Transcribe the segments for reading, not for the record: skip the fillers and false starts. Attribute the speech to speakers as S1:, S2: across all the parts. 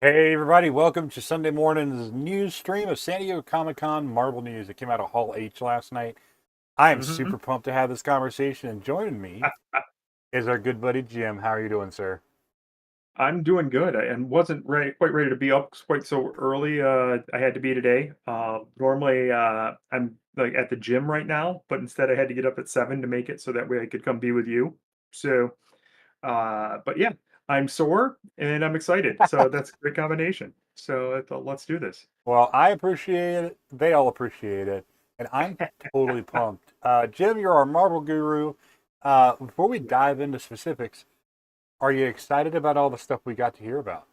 S1: Hey everybody, welcome to Sunday morning's news stream of San Diego ComicCon Marvel news. It came out of Hall H last night. I am
S2: hmm
S1: super pumped to have this conversation, and joining me is our good buddy Jim. How are you doing, sir?
S2: I'm doing good. And wasn't quite ready to be up quite so early. I had to be today. Normally, I'm like at the gym right now, but instead I had to get up at 7 to make it so that way I could come be with you. So, but yeah, I'm sore and I'm excited. So that's a great combination. So I thought, let's do this.
S1: Well, I appreciate it. They all appreciate it, and I'm totally pumped. Jim, you're our Marvel guru. Before we dive into specifics, are you excited about all the stuff we got to hear about?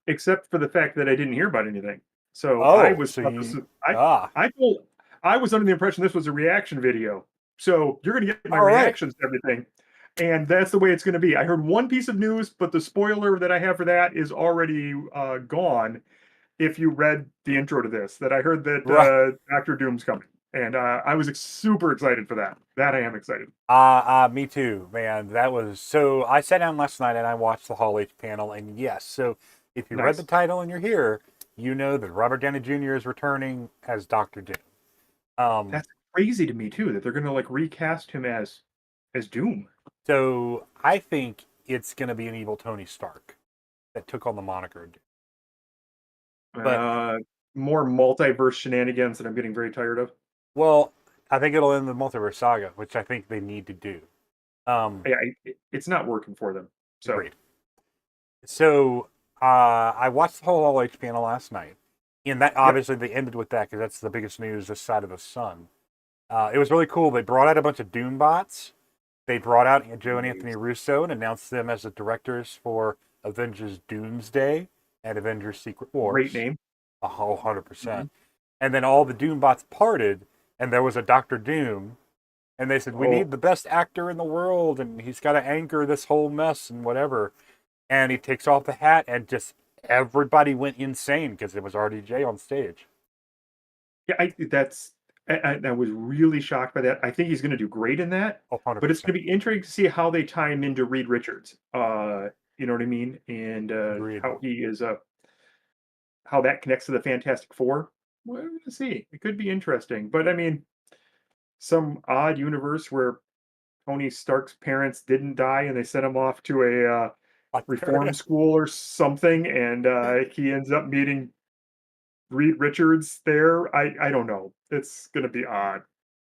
S2: Except for the fact that I didn't hear about anything. So I
S1: Oh,
S2: was
S1: so
S2: thought this
S1: you
S2: is I
S1: ah,
S2: I told I was under the impression this was a reaction video. So you're gonna get my
S1: all right.
S2: reactions to everything. And that's the way it's gonna be. I heard one piece of news, but the spoiler that I have for that is already gone. If you read the intro to this, that I heard that
S1: Right.
S2: Doctor Doom's coming, and I was super excited for that. That I am excited.
S1: Me too, man. That was so. I sat down last night and I watched the Hall H panel, and yes, so if you read the
S2: Nice.
S1: title and you're here, you know that Robert Downey Jr. is returning as Doctor Doom. Um,
S2: That's crazy to me too that they're gonna like recast him as Doom.
S1: so I think it's gonna be an evil Tony Stark that took on the moniker Doom. But
S2: Uh, More multiverse shenanigans that I'm getting very tired of.
S1: well, I think it'll end the multiverse saga, which I think they need to do. Um,
S2: It's not working for them. So
S1: Agreed. So I watched the whole Hall H panel last night. And that
S2: yep,
S1: obviously they ended with that because that's the biggest news this side of the sun. It was really cool. They brought out a bunch of Doom bots. They brought out Joe and Anthony
S2: nice.
S1: Russo and announced them as the directors for Avengers Doomsday and Avengers Secret
S2: Great
S1: Wars.
S2: name.
S1: A whole 100%.
S2: Mhm.
S1: And then all the Doom bots parted, and there was a Doctor Doom. And they said, we
S2: Oh
S1: need the best actor in the world, and he's got to anchor this whole mess and whatever. And he takes off the hat, and just everybody went insane because it was RDJ on stage.
S2: yeah, I was really shocked by that. I think he's going to do great in that,
S1: Oh,
S2: but it's going
S1: 100%.
S2: to be interesting to see how they tie him into Reed Richards. You know what I mean, and
S1: Agreed.
S2: how he is how that connects to the Fantastic Four. Well, we're gonna see. It could be interesting, but I mean, some odd universe where Tony Stark's parents didn't die and they sent him off to a
S1: Like,
S2: reform school or something, and he ends up meeting Reed Richards there. I don't know. It's gonna be odd.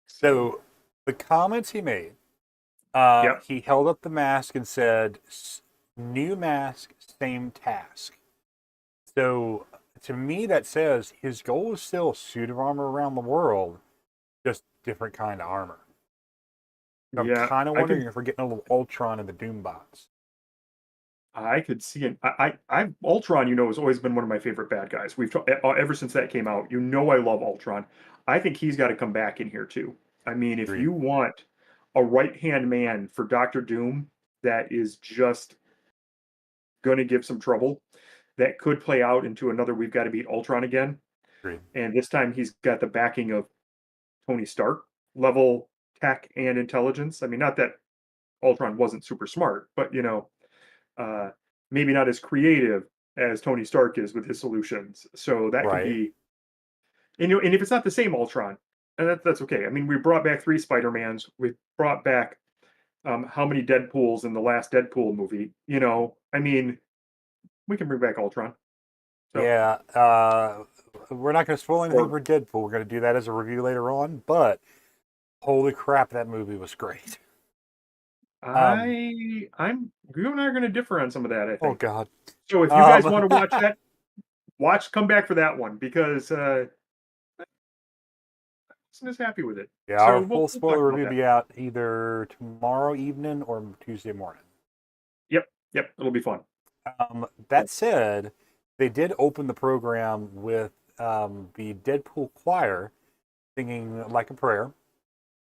S2: So
S1: so the comments he made,
S2: yep,
S1: he held up the mask and said, new mask, same task. So to me, that says his goal is still suit of armor around the world, just different kind of armor. I'm
S2: yeah,
S1: kind of
S2: I
S1: wondering
S2: could
S1: if we're getting a little Ultron in the Doom bots.
S2: I could see it. I Ultron, has always been one of my favorite bad guys. Ever since that came out. I love Ultron. I think he's got to come back in here too. I mean, if
S1: Agreed.
S2: you want a right hand man for Doctor Doom that is just going to give some trouble, that could play out into another. We've got to beat Ultron again,
S1: Agreed.
S2: and this time he's got the backing of Tony Stark level tech and intelligence. I mean, not that Ultron wasn't super smart, but uh, maybe not as creative as Tony Stark is with his solutions. So that could
S1: Right.
S2: be, and if it's not the same Ultron, and that's okay. I mean, we brought back 3 Spider-Mans. We brought back how many Deadpools in the last Deadpool movie? I mean, we can bring back Ultron. So,
S1: Yeah. We're not going to spoil anything
S2: or
S1: for Deadpool. We're going to do that as a review later on. But holy crap, that movie was great. Um,
S2: I'm you and I are going to differ on some of that. I
S1: oh
S2: think.
S1: God.
S2: So if you guys
S1: Um,
S2: want to watch that, come back for that one because I wasn't as happy with it.
S1: yeah,
S2: So
S1: our
S2: we'll
S1: full
S2: talk
S1: spoiler
S2: about
S1: review will
S2: that.
S1: be out either tomorrow evening or Tuesday morning.
S2: Yep, yep, it'll be fun.
S1: That said, they did open the program with the Deadpool choir singing like a prayer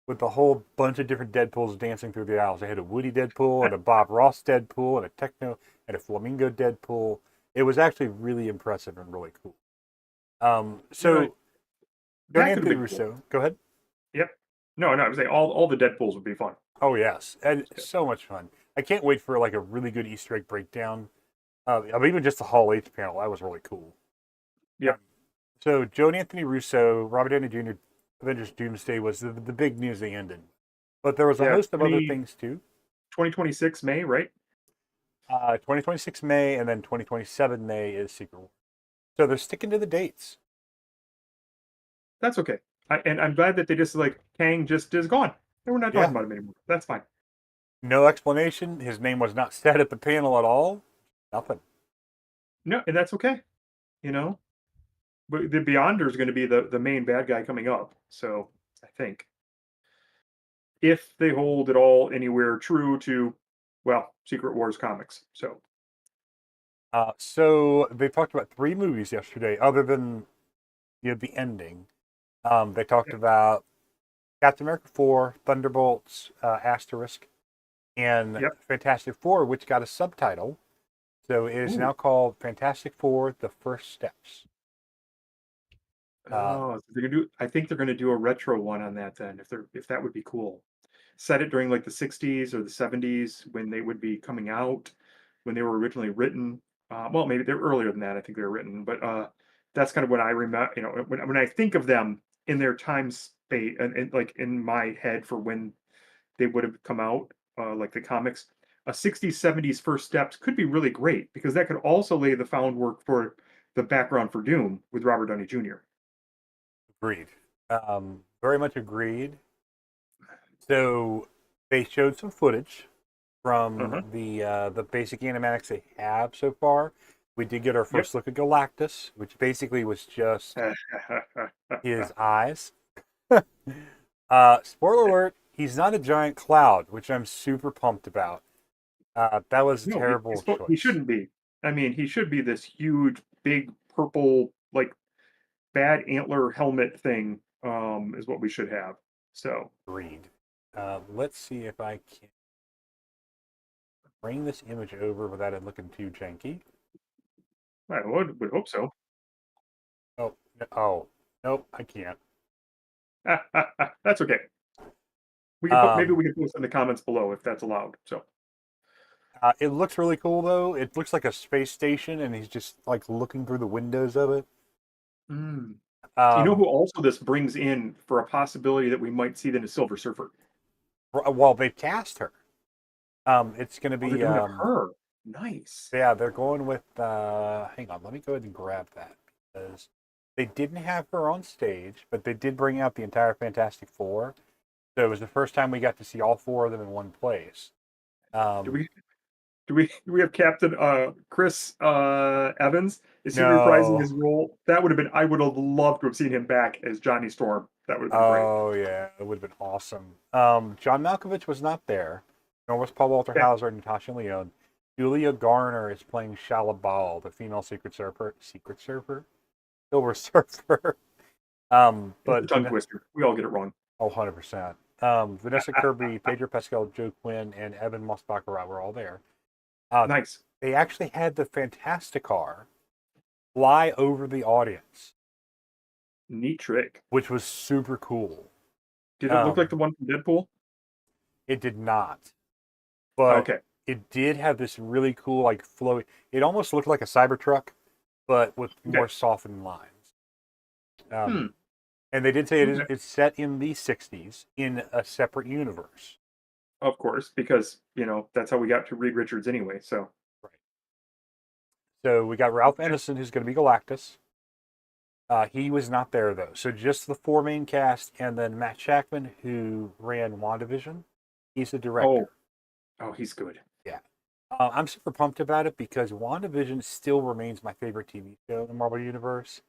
S1: with a whole bunch of different Deadpools dancing through the aisles. They had a Woody Deadpool and a Bob Ross Deadpool and a Techno and a Flamingo Deadpool. It was actually really impressive and really cool.
S2: Uh,
S1: So, Johnny
S2: that could have
S1: Anthony
S2: been cool.
S1: Russo, go ahead.
S2: Yep. No, no, I was saying all the Deadpools would be fun.
S1: Oh yes, and so much fun. I can't wait for like a really good Easter egg breakdown Even just the Hall H panel, that was really cool.
S2: Yep.
S1: So Joe and Anthony Russo, Robert Downey Jr., Avengers Doomsday was the big news they ended. But there was a
S2: Yeah.
S1: host of other things too.
S2: 2026 May, right?
S1: 2026 May, and then 2027 May is Secret War. So they're sticking to the dates.
S2: That's okay. And I'm glad that they just like Kang just is gone. And we're not
S1: Yeah.
S2: talking about him anymore. That's fine.
S1: No explanation. His name was not said at the panel at all. Nothing.
S2: No, and that's okay. You know, but the Beyonder is going to be the main bad guy coming up. So I think if they hold it all anywhere true to, well, Secret Wars comics. So
S1: So they talked about 3 movies yesterday, other than the ending. They talked
S2: yeah.
S1: about Captain America 4, Thunderbolts, Asterisk, and
S2: Yep.
S1: Fantastic Four, which got a subtitle. So it is
S2: Ooh.
S1: now called Fantastic Four: The First Steps. Uh,
S2: Oh, so they're gonna do. I think they're going to do a retro one on that then. If that would be cool. Set it during like the 60s or the 70s when they would be coming out, when they were originally written. Well, maybe they're earlier than that. I think they were written, but that's kind of what I remember. You know, when I think of them in their time space and like in my head for when they would have come out, like the comics, a 60s, 70s first steps could be really great because that could also lay the groundwork for the background for Doom with Robert Downey Jr.
S1: Agreed. Very much agreed. So they showed some footage from
S2: Uh-huh.
S1: the basic animatics they have so far. We did get our
S2: Yep.
S1: first look at Galactus, which basically was just his eyes. Spoiler alert: he's not a giant cloud, which I'm super pumped about. That was a
S2: No,
S1: terrible
S2: he
S1: choice.
S2: shouldn't be. I mean, he should be this huge, big, purple, like bad antler helmet thing. Is what we should have. So
S1: Agreed. Let's see if I can bring this image over without it looking too janky.
S2: I would hope so.
S1: Oh, oh, nope, I can't.
S2: That's okay. We can put maybe
S1: Um,
S2: we can post in the comments below if that's allowed. So
S1: it looks really cool though. It looks like a space station, and he's just like looking through the windows of it.
S2: mm. You know
S1: Um,
S2: who also this brings in for a possibility that we might see then a Silver Surfer.
S1: well, they've cast her. It's going to
S2: Oh, they're
S1: be
S2: doing it her. Nice.
S1: yeah, they're going with. Hang on, let me go ahead and grab that because they didn't have her on stage, but they did bring out the entire Fantastic Four. So it was the first time we got to see all 4 of them in one place.
S2: Do
S1: Um,
S2: we do we have Captain Chris Evans? Is he reprising
S1: no,
S2: his role? That would have been I would have loved to have seen him back as Johnny Storm. That would have been great.
S1: oh yeah, it would have been awesome. John Malkovich was not there, nor was Paul Walter
S2: Yeah.
S1: Hauser and Natasha Lyonne. Julia Garner is playing Shala Bal, the female Secret Surfer. Secret Surfer, Silver Surfer.
S2: It's a
S1: But
S2: tongue twister. We all get it wrong.
S1: 100%. Vanessa Kirby, Pedro Pascal, Joe Quinn, and Evan Moss-Baccarat were all there. Uh,
S2: Nice.
S1: they actually had the Fantasticar fly over the audience,
S2: Neat trick.
S1: which was super cool.
S2: Did it look like
S1: Um,
S2: the one from Deadpool?
S1: it did not, but
S2: Okay.
S1: it did have this really cool, like, flowy. It almost looked like a Cybertruck, but with
S2: Okay.
S1: more softened lines.
S2: Hmm.
S1: And they did say
S2: Okay.
S1: it's set in the 60s in a separate universe.
S2: Of course, because that's how we got to Reed Richards anyway. So
S1: Right. So we got Ralph Ineson, who's going to be Galactus. He was not there though, so just the 4 main cast, and then Matt Shackman, who ran WandaVision. He's the
S2: oh
S1: director.
S2: oh he's good.
S1: Yeah, I'm super pumped about it because WandaVision still remains my favorite TV show in the Marvel Universe.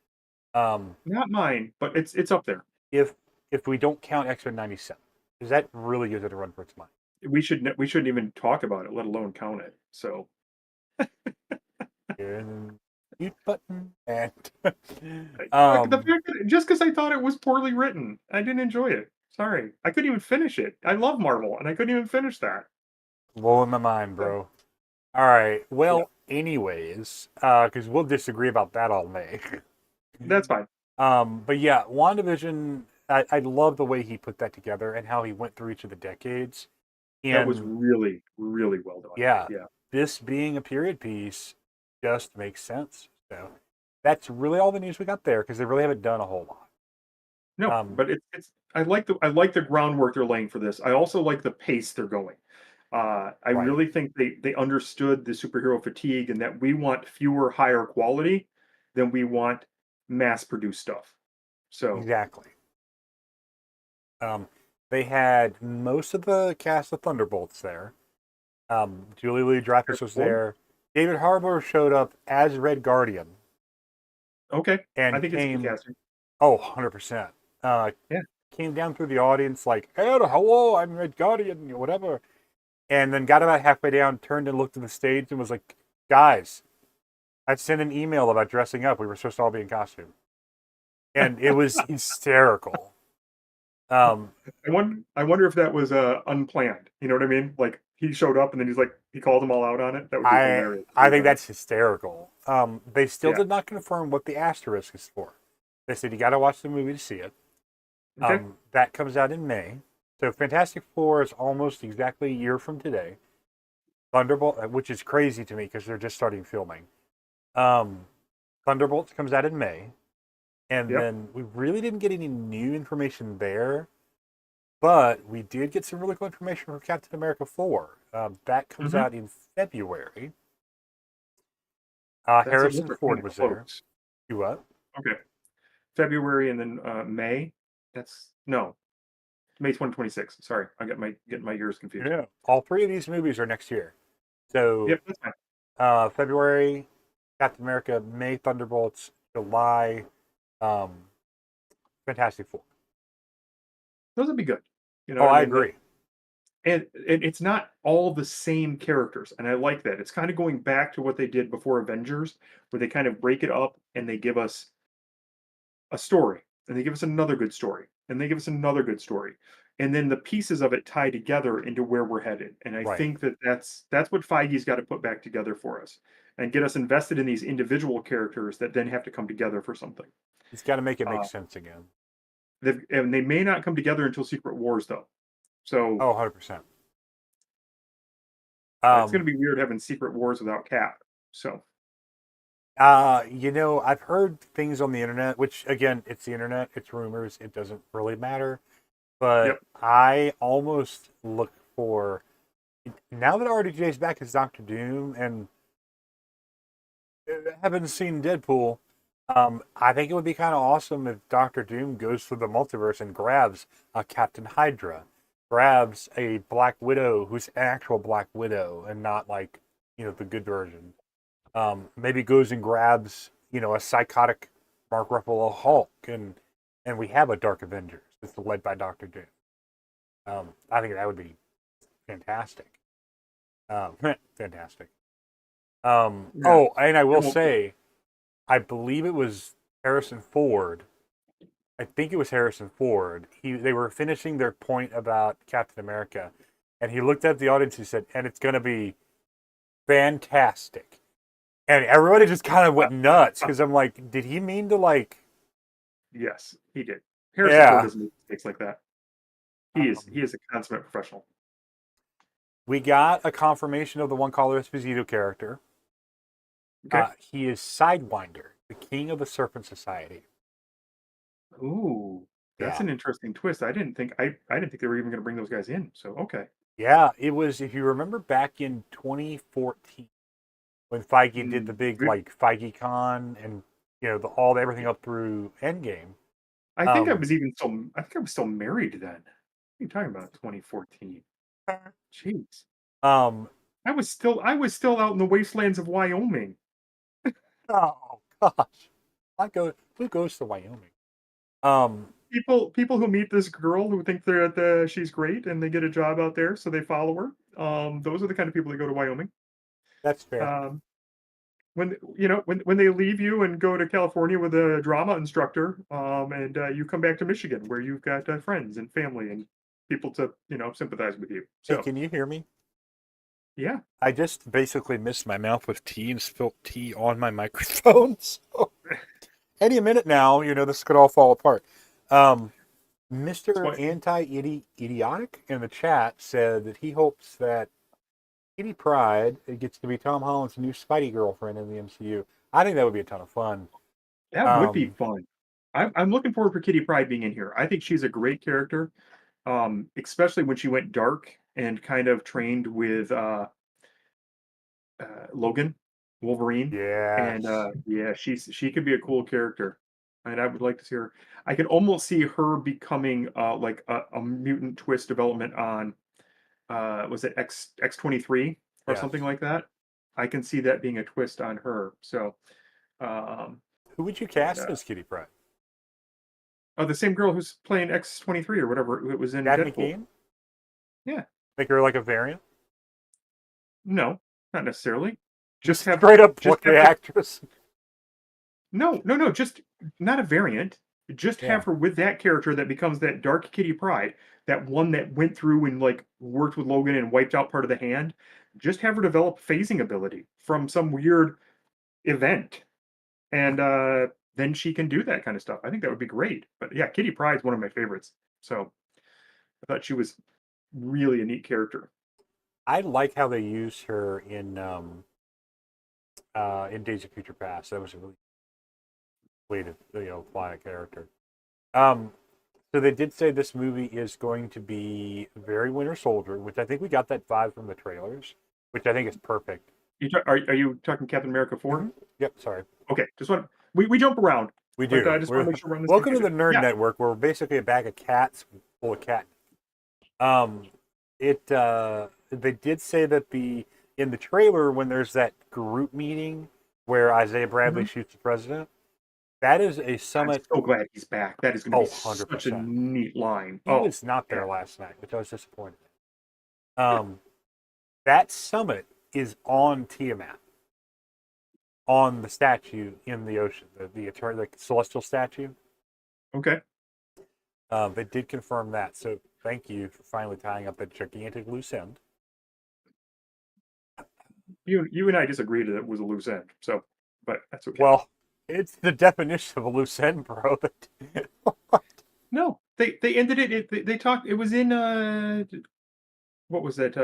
S1: Um,
S2: Not mine, but it's up there.
S1: if if we don't count X-Men '97, because that really gives it a run for its money.
S2: We shouldn't even talk about it, let alone count it. So
S1: And mute button and
S2: the fact that just because I thought it was poorly written, I didn't enjoy it. Sorry, I couldn't even finish it. I love Marvel, and I couldn't even finish that.
S1: blowing my mind,
S2: So,
S1: bro. All right.
S2: yeah,
S1: Well, anyways, because we'll disagree about that all day.
S2: that's fine.
S1: But yeah, WandaVision, I love the way he put that together and how he went through each of the decades.
S2: That was
S1: And
S2: really, really well done.
S1: yeah,
S2: Yeah.
S1: this being a period piece, just makes sense. So that's really all the news we got there because they really haven't done a whole lot.
S2: No, but it's I like the groundwork they're laying for this. I also like the pace they're going. I
S1: Right.
S2: really think they understood the superhero fatigue and that we want fewer, higher quality than we want mass produced stuff. So
S1: Exactly. Um, they had most of the cast of Thunderbolts there. Julie Louis Dreyfus was
S2: cool.
S1: there. David Harbour showed up as Red Guardian
S2: Okay, I
S1: and
S2: think it's good
S1: came,
S2: casting.
S1: oh, 100%.
S2: Yeah.
S1: Came down through the audience like, hey, hello, I'm Red Guardian, whatever. And then got about halfway down, turned and looked at the stage and was like, guys, I sent an email about dressing up. We were supposed to all be in costume. And it was hysterical. Um,
S2: I wonder if that was unplanned. You know what I mean? Like he showed up and then he's like he called them all out on it. That would be
S1: I
S2: hilarious if
S1: I
S2: he
S1: think
S2: done it.
S1: that's hysterical. They still
S2: Yeah.
S1: did not confirm what the asterisk is for. They said you got to watch the movie to see it.
S2: Okay.
S1: That comes out in May. So Fantastic Four is almost exactly a year from today. Thunderbolt, which is crazy to me because they're just starting filming. Um, Thunderbolts comes out in May, and
S2: Yep.
S1: then we really didn't get any new information there, but we did get some really cool information from Captain America 4. That comes
S2: Hmm.
S1: out in February.
S2: That's those
S1: Harrison
S2: are kind
S1: Ford
S2: of
S1: was there.
S2: close.
S1: You what?
S2: Okay. February and then May. That's no May 2026. Sorry, I got my getting my years confused.
S1: Yeah. All three of these movies are next year. So
S2: Yep, that's fine.
S1: February, Captain America, May, Thunderbolts, July, um, Fantastic Four.
S2: Those would be good. You know
S1: Oh,
S2: what I
S1: I
S2: mean?
S1: agree.
S2: And it's not all the same characters, and I like that. It's kind of going back to what they did before Avengers, where they kind of break it up and they give us a story, and they give us another good story, and they give us another good story, and then the pieces of it tie together into where we're headed. And I
S1: Right.
S2: think that that's what Feige's got to put back together for us, and get us invested in these individual characters that then have to come together for something.
S1: He's got to make it make
S2: Uh,
S1: sense again.
S2: and they may not come together until Secret Wars, though. So
S1: Oh, 100%.
S2: that's going
S1: Um,
S2: to be weird having Secret Wars without Cap. So
S1: I've heard things on the internet, which again, it's the internet, it's rumors, it doesn't really matter. But
S2: yep.
S1: I almost look for now that RDJ's back as Doctor Doom and haven't seen Deadpool. I think it would be kind of awesome if Doctor Doom goes through the multiverse and grabs a Captain Hydra, grabs a Black Widow who's an actual Black Widow and not like the good version. Maybe goes and grabs a psychotic Mark Ruffalo Hulk, and we have a Dark Avengers that's led by Doctor Doom. I think that would be fantastic. Fantastic.
S2: Yeah.
S1: Oh, and I will
S2: And we'll,
S1: say, I believe it was Harrison Ford. I think it was Harrison Ford. They were finishing their point about Captain America, and he looked at the audience and said, "And it's going to be fantastic." And everybody just kind of went nuts because I'm like, did he mean to like?
S2: yes, he did. Harrison Ford
S1: Yeah.
S2: doesn't make mistakes like that. He
S1: Um,
S2: is a consummate professional.
S1: we got a confirmation of the One Caller Esposito character.
S2: Okay.
S1: He is Sidewinder, the king of the Serpent Society.
S2: Ooh, that's
S1: Yeah.
S2: an interesting twist. I didn't think they were even going to bring those guys in. So okay.
S1: Yeah, it was, if you remember back in 2014 when Feige did the
S2: Mm,
S1: big
S2: good.
S1: like FeigeCon and all everything up through Endgame.
S2: I think I
S1: Um,
S2: was even still. I think I was still married then. What are you talking about? 2014. Jeez.
S1: um,
S2: I was still out in the wastelands of Wyoming.
S1: oh gosh, who goes to Wyoming? Um,
S2: People who meet this girl who think she's great and they get a job out there, so they follow her. Those are the kind of people that go to Wyoming.
S1: that's fair.
S2: Um, when they leave you and go to California with a drama instructor, and you come back to Michigan where you've got friends and family and people to sympathize with you.
S1: Hey,
S2: So
S1: can you hear me?
S2: yeah,
S1: I just basically missed my mouth with tea and spilt tea on my microphone. So any minute now, this could all fall apart. Um,
S2: that's
S1: Mr.
S2: why.
S1: Anti Idiotic in the chat said that he hopes that Kitty Pryde it gets to be Tom Holland's new Spidey girlfriend in the MCU. I think that would be a ton of fun.
S2: That would be
S1: Um,
S2: fun. I'm looking forward for Kitty Pryde being in here. I think she's a great character, especially when she went dark and kind of trained with Logan, Wolverine, and
S1: yes.
S2: yeah, she could be a cool character, and I would like to see her. I could almost see her becoming like a mutant twist development on was it X23 or
S1: Yes.
S2: something like that. I can see that being a twist on her. So, um,
S1: Who would you
S2: and
S1: cast as Kitty Pryde?
S2: oh, the same girl who's playing X23 or whatever it was in
S1: Dabney
S2: Deadpool.
S1: Keane?
S2: Yeah,
S1: Make her like a variant?
S2: no, not necessarily. Just
S1: Just
S2: have
S1: straight up
S2: just
S1: pluck
S2: have
S1: the
S2: her.
S1: actress.
S2: No, just not a variant. Just
S1: Yeah.
S2: have her with that character that becomes that dark Kitty Pryde, that one that went through and like worked with Logan and wiped out part of the hand. Just have her develop phasing ability from some weird event, and then she can do that kind of stuff. I think that would be great. But yeah, Kitty Pryde's one of my favorites. So I thought she was really a neat character.
S1: I like how they used her in Days of Future Past. That was a really way to apply a character. Um, so they did say this movie is going to be very Winter Soldier, which I think we got that vibe from the trailers, which I think is perfect.
S2: Are you talking Captain America 4?
S1: Yep, sorry.
S2: Okay, just want we jump around,
S1: We
S2: but
S1: do.
S2: I just want to make sure we're on the same
S1: Welcome to
S2: page.
S1: the Nerd
S2: Yeah.
S1: Network. Where we're basically a bag of cats full of cat. Um, they did say that in the trailer when there's that group meeting where Isaiah Bradley
S2: Mhm.
S1: shoots the president, that is a
S2: I'm
S1: summit.
S2: so glad he's back. That is going to
S1: Oh,
S2: be such a
S1: 100%.
S2: neat line.
S1: He
S2: Oh,
S1: was not
S2: yeah.
S1: there last night, which I was disappointed in. That summit is on Tiamat, on the statue in the ocean, the celestial statue.
S2: Okay.
S1: They did confirm that, so thank you for finally tying up that gigantic loose end.
S2: You and I disagreed that it was a loose end. So, but that's okay.
S1: Well, it's the definition of a loose end, bro.
S2: No, they ended it. They talked. It was in what was that?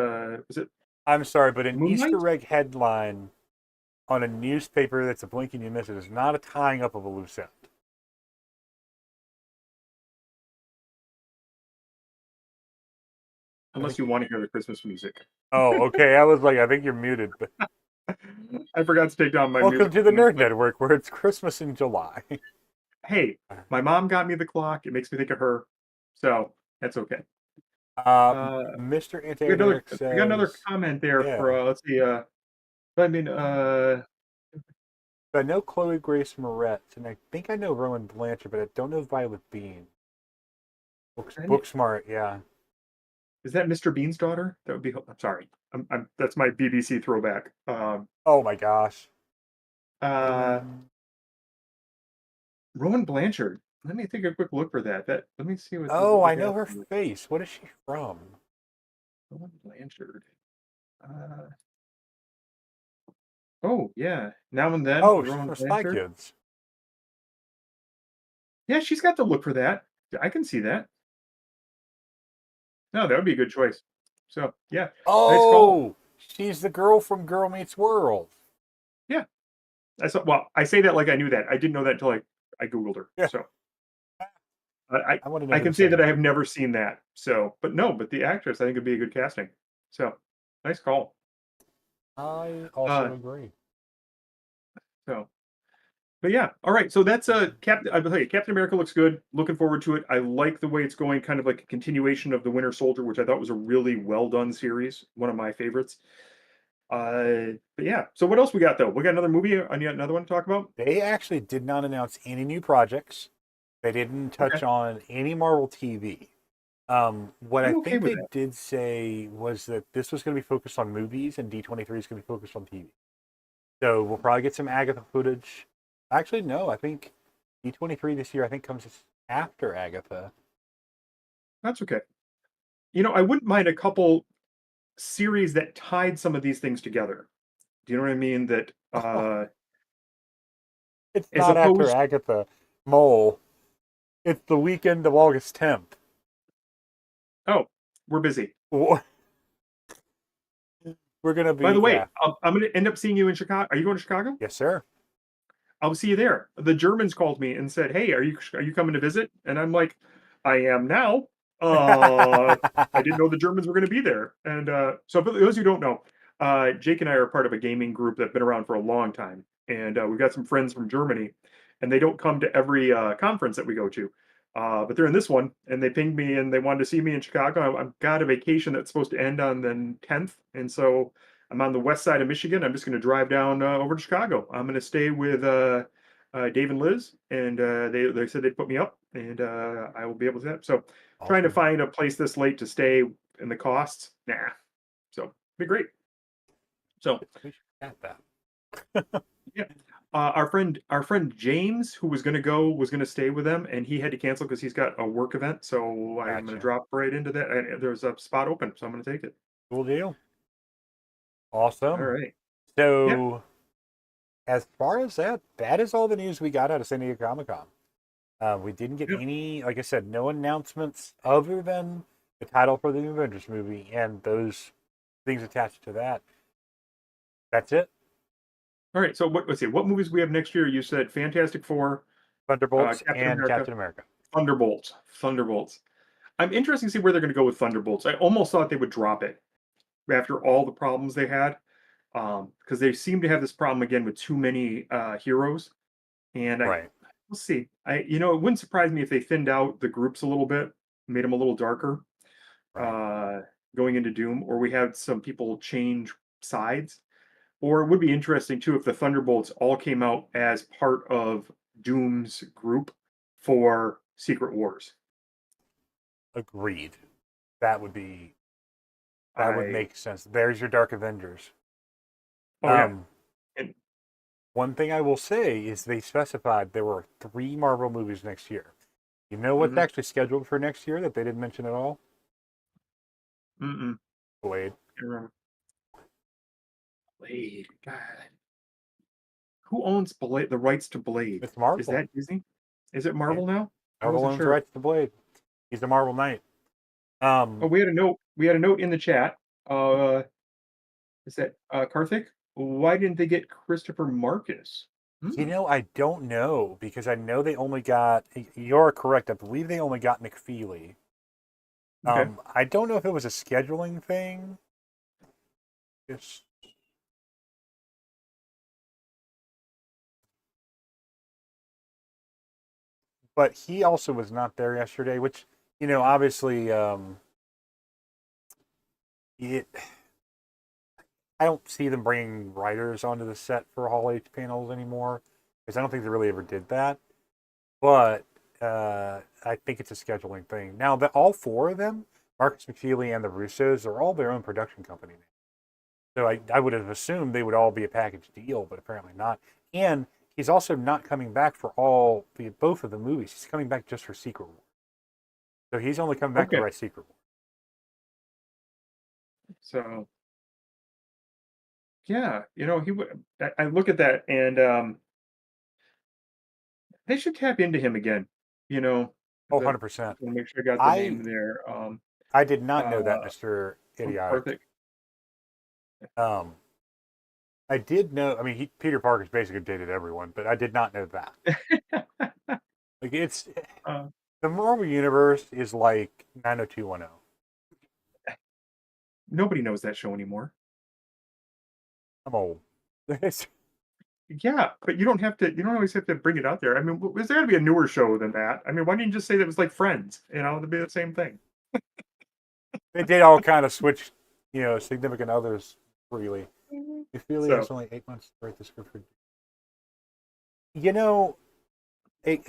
S2: Was it
S1: I'm sorry, but an
S2: Moonlight?
S1: Easter egg headline on a newspaper that's a blink and you miss it is not a tying up of a loose end. I
S2: Unless
S1: think
S2: you want to hear the Christmas music.
S1: Oh, okay. I was like, I think you're muted. But
S2: I forgot to take down my
S1: welcome
S2: mute.
S1: to the Nerd Network, where it's Christmas in July.
S2: Hey, my mom got me the clock. It makes me think of her. So that's okay.
S1: Mr.
S2: We
S1: Anti-Eric
S2: got another
S1: says,
S2: comment there
S1: yeah.
S2: for let's see. I mean,
S1: I know Chloe Grace Moretz, and I think I know Rowan Blanchard, but I don't know Violet Bean. Booksmart, yeah.
S2: is that Mr. Bean's daughter? That would be. I'm sorry. That's my BBC throwback.
S1: Oh my gosh.
S2: Uh, Rowan Blanchard. Let me take a quick look for that. Let me see
S1: Oh,
S2: what
S1: I
S2: we
S1: know
S2: got.
S1: her face. What is she from?
S2: Rowan Blanchard. Uh, oh yeah, Now and Then
S1: Oh,
S2: with
S1: she's
S2: Rowan
S1: from Spy
S2: Blanchard.
S1: Kids.
S2: Yeah, she's got the look for that. I can see that. No, that would be a good choice. So yeah, nice call.
S1: Oh, she's the girl from Girl Meets World.
S2: Yeah, I saw. Well, I say that like I knew that. I didn't know that until I googled her.
S1: Yeah,
S2: So I
S1: I want to know
S2: I
S1: who
S2: can
S1: the
S2: say that
S1: second
S2: I
S1: one.
S2: have never seen that. So, but no, but the actress I think would be a good casting. So nice call.
S1: I also
S2: Uh,
S1: agree.
S2: so but yeah, all right. So that's Captain. I will tell you, Captain America looks good. Looking forward to it. I like the way it's going, kind of like a continuation of the Winter Soldier, which I thought was a really well done series. One of my favorites. But yeah. So what else we got though? We got another movie. Another one to talk about.
S1: They actually did not announce any new projects. They didn't
S2: Okay,
S1: touch on any Marvel TV. What I
S2: I'm okay
S1: think
S2: with
S1: they
S2: that.
S1: did say was that this was going to be focused on movies and D23 is going to be focused on TV. So we'll probably get some Agatha footage. Actually, no, I think D23 this year I think comes after Agatha.
S2: That's okay. I wouldn't mind a couple series that tied some of these things together. Do you know what I mean? That
S1: It's
S2: as
S1: not after
S2: opposed.
S1: Agatha Mole. It's the weekend of August 10th.
S2: Oh, we're busy.
S1: We're gonna
S2: By
S1: be
S2: the way,
S1: yeah.
S2: I'm going to end up seeing you in Chicago. Are you going to Chicago?
S1: Yes, sir.
S2: I'll see you there. The Germans called me and said, "Hey, are you coming to visit?" And I'm like, "I am now." I didn't know the Germans were going to be there. And so, for those who don't know, Jake and I are part of a gaming group that's been around for a long time, and we've got some friends from Germany, and they don't come to every conference that we go to. But they're in this one, and they pinged me, and they wanted to see me in Chicago. I've got a vacation that's supposed to end on the 10th, and so I'm on the west side of Michigan. I'm just going to drive down over to Chicago. I'm going to stay with Dave and Liz, and they said they'd put me up, and I will be able to. So trying to
S1: Awesome.
S2: find a place this late to stay and the costs, nah. So be great. So
S1: We should have that.
S2: yeah, our friend James, who was going to go, was going to stay with them, and he had to cancel because he's got a work event. So I'm going to
S1: Gotcha.
S2: drop right into that. And there's a spot open, so I'm going to take it.
S1: Cool deal.
S2: All
S1: Awesome.
S2: right. Yeah.
S1: So, as far as that is all the news we got out of San Diego ComicCon. We didn't get
S2: Yeah.
S1: any, like I said, no announcements other than the title for the new Avengers movie and those things attached to that. That's it.
S2: All right. So let's see. What movies we have next year? You said Fantastic Four,
S1: Thunderbolts
S2: Captain
S1: and
S2: America,
S1: Captain America.
S2: Thunderbolts. Thunderbolts. I'm interested to see where they're going to go with Thunderbolts. I almost thought they would drop it after all the problems they had, because they seem to have this problem again with too many heroes. And
S1: Right.
S2: we'll see. It wouldn't surprise me if they thinned out the groups a little bit, made them a little darker,
S1: Right.
S2: uh, going into Doom, or we had some people change sides. Or it would be interesting too if the Thunderbolts all came out as part of Doom's group for Secret Wars.
S1: Agreed. That would be that would
S2: I
S1: make sense. There's your Dark Avengers.
S2: Oh yeah,
S1: Um,
S2: and
S1: One thing I will say is they specified there were 3 Marvel movies next year. You know what's
S2: mhm,
S1: actually scheduled for next year that they didn't mention at all?
S2: mm-mm,
S1: Blade.
S2: can't remember. Blade. God, who owns Blade? The rights to Blade?
S1: It's
S2: Is
S1: Marvel.
S2: that Disney? Is it
S1: Yeah.
S2: Marvel now? I
S1: Marvel
S2: wasn't
S1: owns the
S2: sure.
S1: rights to Blade. He's the Marvel Knight.
S2: Oh,
S1: Um,
S2: we had a note. We had a note in the chat. Uh, is that Karthik? Why didn't they get Christopher Marcus? Hmm.
S1: I don't know because I know they only got. You're correct. I believe they only got McFeely.
S2: Okay.
S1: I don't know if it was a scheduling thing. It's, but he also was not there yesterday, which obviously, it. I don't see them bringing writers onto the set for Hall H panels anymore because I don't think they really ever did that. But I think it's a scheduling thing. Now, all 4 of them, Marcus McFeely and the Russos, are all their own production company. So I would have assumed they would all be a package deal, but apparently not. And he's also not coming back for both of the movies. He's coming back just for Secret War. So he's only coming back to
S2: Okay.
S1: write Secret War.
S2: So yeah, he would. I look at that and they should tap into him again. You know,
S1: Oh,
S2: the
S1: 100%.
S2: just want to make sure I got the
S1: I
S2: name there.
S1: I did not know that,
S2: Uh,
S1: Mr. Idiotic.
S2: Karthik.
S1: Um, I did know. I mean, Peter Parker's basically dated everyone, but I did not know that. Like it's
S2: uh,
S1: the Marvel universe is like 90210.
S2: Nobody knows that show anymore.
S1: I'm old. It's-
S2: Yeah, but you don't have to. You don't always have to bring it out there. I mean, there's got to be a newer show than that. I mean, why didn't you just say that it was like Friends? It'd be the same thing.
S1: they did all kind of switch, significant others freely.
S2: Mhm.
S1: Ophelia has
S2: So,
S1: only 8 months to write the script for. You know, it,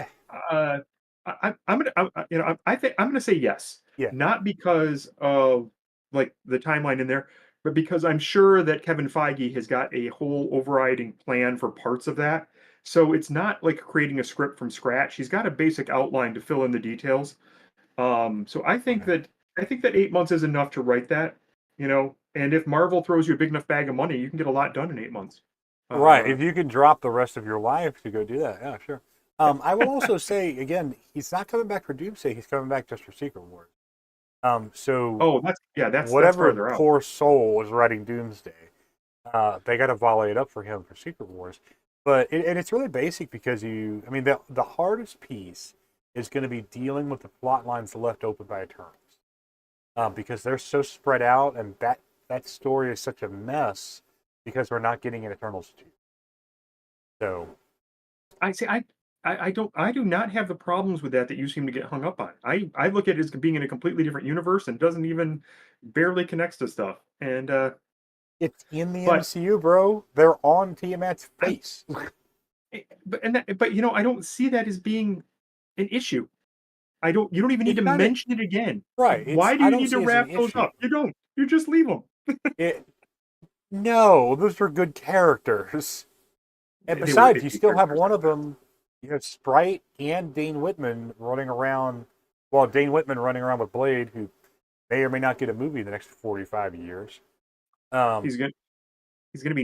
S2: uh, I'm gonna, I think I'm gonna say yes,
S1: yeah,
S2: not because of like the timeline in there, but because I'm sure that Kevin Feige has got a whole overriding plan for parts of that. So it's not like creating a script from scratch. He's got a basic outline to fill in the details. So
S1: right.
S2: I think that 8 months is enough to write that. And if Marvel throws you a big enough bag of money, you can get a lot done in 8 months.
S1: Right.
S2: Uh,
S1: If you can drop the rest of your life to go do that, yeah, sure. I will also say again, he's not coming back for Doomsday. He's coming back just for Secret Wars. So
S2: Oh, that's
S1: whatever
S2: farther out.
S1: poor soul was writing Doomsday, they got to volley it up for him for Secret Wars. But and it's really basic because I mean, the hardest piece is going to be dealing with the plot lines left open by Eternals, because they're so spread out, and that story is such a mess because we're not getting an Eternals 2. So
S2: I say I do not have the problems with that you seem to get hung up on. I look at it as being in a completely different universe and doesn't even barely connects to stuff. And
S1: it's in the
S2: but
S1: MCU, bro. They're on Tiamat's
S2: I
S1: face.
S2: but I don't see that as being an issue. I don't You don't even need to
S1: It's not a,
S2: mention it again.
S1: right. It's
S2: Why do
S1: I
S2: you
S1: don't
S2: need to
S1: see it as an
S2: wrap those
S1: issue.
S2: up? You don't. You just leave them.
S1: It No, those are good characters. And
S2: They were
S1: besides, you
S2: iffy
S1: still have
S2: characters
S1: one
S2: in the
S1: of
S2: past.
S1: them, Sprite and Dane Whitman running around. Well, Dane Whitman running around with Blade, who may or may not get a movie in the next 45 years. Um,
S2: He's gonna he's gonna be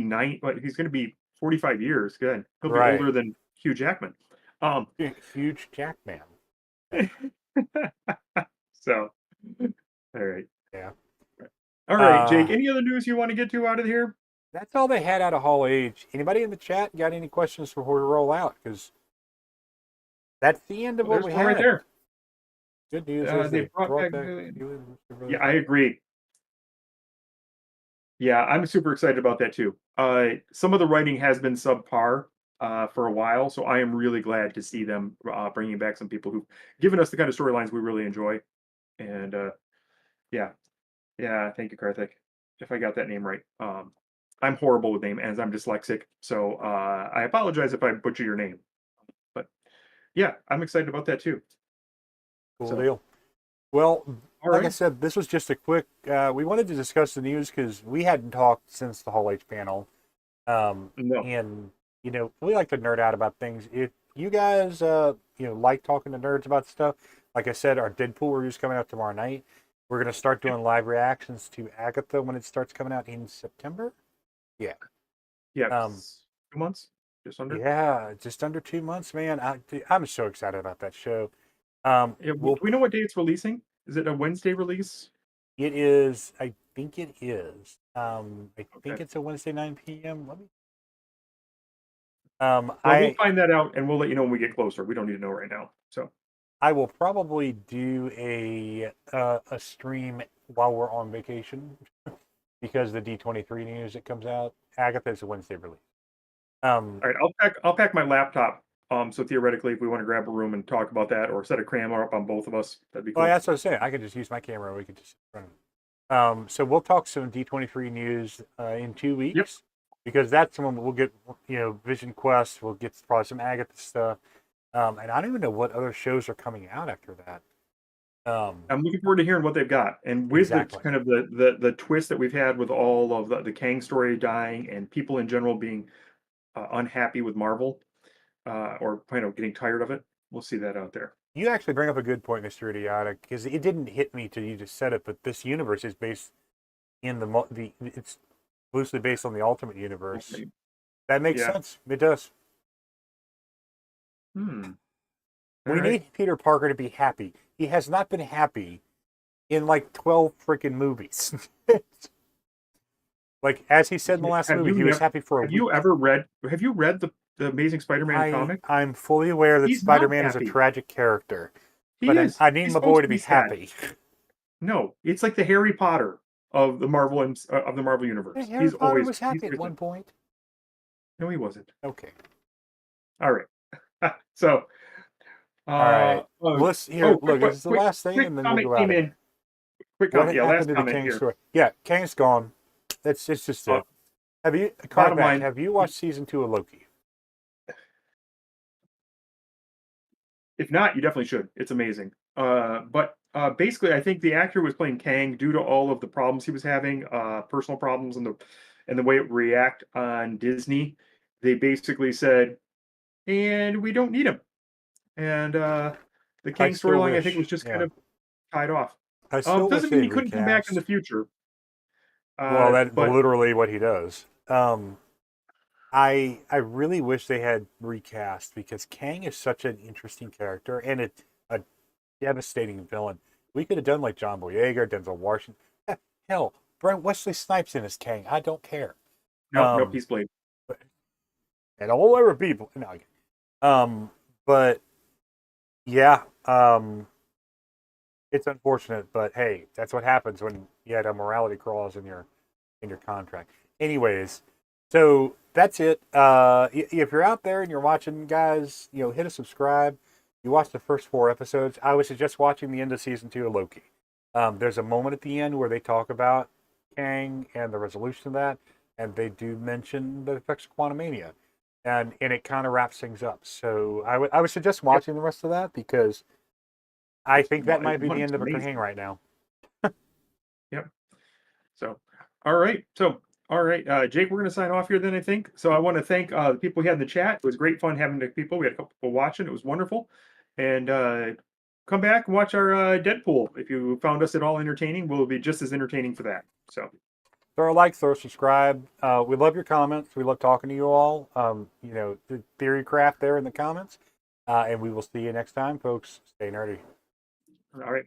S2: he's gonna be 45 years. Good. He'll be
S1: right.
S2: older than Hugh Jackman. Um
S1: Huge Jackman.
S2: so all right.
S1: Yeah.
S2: All right, Jake.
S1: Uh,
S2: Any other news you want to get to out of here?
S1: that's all they had out of Hall Age. Anybody in the chat got any questions before we roll out? Because that's the end of
S2: Well,
S1: what
S2: there's
S1: we
S2: one right
S1: had.
S2: there.
S1: Good news is
S2: They
S1: they
S2: brought
S1: brought
S2: back.
S1: back.
S2: Yeah, I agree. Yeah, I'm super excited about that too. Some of the writing has been subpar for a while, so I am really glad to see them bringing back some people who've given us the kind of storylines we really enjoy. And yeah, yeah, thank you, Karthik. If I got that name right. I'm horrible with name as I'm dyslexic, so I apologize if I butcher your name. But yeah, I'm excited about that too.
S1: Cool
S2: So,
S1: deal. Well,
S2: all
S1: like I
S2: right.
S1: said, this was just a quick. We wanted to discuss the news because we hadn't talked since the Hall H panel,
S2: No.
S1: and we like to nerd out about things. If you guys, like talking to nerds about stuff, like I said, our Deadpool review is coming out tomorrow night. We're gonna start
S2: Yep.
S1: doing live reactions to Agatha when it starts coming out in September. Yeah.
S2: Yeah.
S1: Um,
S2: 2 months, just under.
S1: yeah, just under 2 months, man. I'm so excited about that show.
S2: Yeah. Do
S1: We'll
S2: we know what day it's releasing? Is it a Wednesday release?
S1: It is. I think it is. I think
S2: Okay.
S1: it's a Wednesday 9 p.m. Let me.
S2: Well, we'll find that out and we'll let you know when we get closer. We don't need to know right now. So,
S1: I will probably do a stream while we're on vacation because the D23 news that comes out. Agatha is a Wednesday release. Um,
S2: all right, I'll pack my laptop. So theoretically, if we want to grab a room and talk about that, or set a camera up on both of us, that'd be
S1: well,
S2: cool.
S1: that's what I was saying. I could just use my camera. We could just run. So we'll talk some D23 news in two
S2: Yep.
S1: weeks because that's when we'll get Vision Quest. We'll get probably some Agatha stuff. And I don't even know what other shows are coming out after that.
S2: I'm looking forward to hearing what they've got, and with the
S1: Exactly.
S2: kind of the twist that we've had with all of the Kang story dying and people in general being unhappy with Marvel, or kind of getting tired of it. We'll see that out there.
S1: You actually bring up a good point, Mr. Idiotic, because it didn't hit me till you just said it, but this universe is based in it's loosely based on the Ultimate Universe.
S2: Okay.
S1: That makes
S2: Yeah.
S1: sense. It does.
S2: All
S1: We
S2: right.
S1: need Peter Parker to be happy. He has not been happy in like 12 freaking movies. Like as he said in the last
S2: Have
S1: movie,
S2: you
S1: he was
S2: never?
S1: happy for a
S2: Have you
S1: week.
S2: ever read? Have you read the Amazing Spider-Man comic?
S1: I'm fully aware that
S2: He's not
S1: Spider-Man is a
S2: happy.
S1: tragic character,
S2: He
S1: but
S2: is.
S1: I need
S2: He's
S1: my boy
S2: supposed
S1: to
S2: to be
S1: be
S2: sad.
S1: happy.
S2: No, it's like the Harry Potter of the Marvel
S1: Hey,
S2: universe.
S1: Harry Potter was
S2: He's
S1: happy at
S2: always
S1: one
S2: been.
S1: point.
S2: No, he wasn't.
S1: Okay.
S2: All right. So,
S1: All right.
S2: oh,
S1: Let's here.
S2: quick,
S1: Look, this is the last thing,
S2: quick
S1: and then we'll
S2: comment
S1: go out
S2: came
S1: of here.
S2: in. Quick
S1: What
S2: comment.
S1: had
S2: Yeah, last
S1: happened to the
S2: comment
S1: Kang
S2: here.
S1: story? Yeah, Kang's gone. It's just
S2: Uh,
S1: it. Have you,
S2: Bottom
S1: Karthak,
S2: line,
S1: have you watched season 2 of Loki?
S2: if not, you definitely should. It's amazing. But basically, I think the actor was playing Kang due to all of the problems he was having, personal problems, and the way it react on Disney. They basically said, and we don't need him. And the
S1: I
S2: Kang
S1: still
S2: storyline, I think,
S1: wish.
S2: was just kind
S1: Yeah.
S2: of tied off.
S1: I still wish
S2: Doesn't mean
S1: they'd
S2: he couldn't come back in the
S1: recast.
S2: future.
S1: Well, that's
S2: But
S1: literally what he does. I really wish they had recast because Kang is such an interesting character and a devastating villain. We could have done like John Boyega, Denzel Washington. Hell, Brent Wesley Snipes in his Kang. I don't care.
S2: Nope, nope, he's Blade.
S1: And all over people. No, but yeah, it's unfortunate, but hey, that's what happens when you had a morality clause in your contract. Anyways, so that's it. If you're out there and you're watching, guys, hit a subscribe. You watched the first 4 episodes. I would suggest watching the end of season 2 of Loki. There's a moment at the end where they talk about Kang and the resolution of that, and they do mention the effects of Quantumania, and it kind of wraps things up. So I would suggest watching the rest of that because I think that might be the end of a Kang right now.
S2: Yep. So, all right. Jake, we're going to sign off here then, I think. So I want to thank the people we had in the chat. It was great fun having the people. We had a couple people watching. It was wonderful. And come back and watch our Deadpool. If you found us at all entertaining, we'll be just as entertaining for that. So
S1: throw a like, throw a subscribe. We love your comments. We love talking to you all. The theory craft there in the comments. And we will see you next time, folks. Stay nerdy.
S2: all right.